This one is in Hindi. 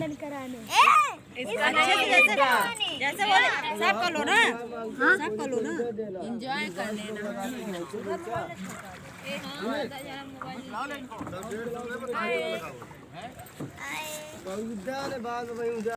मिलन कराने। जैसे बोले सब कर लो ना, सब कर लो ना, एंजॉय कर लेना। हाँ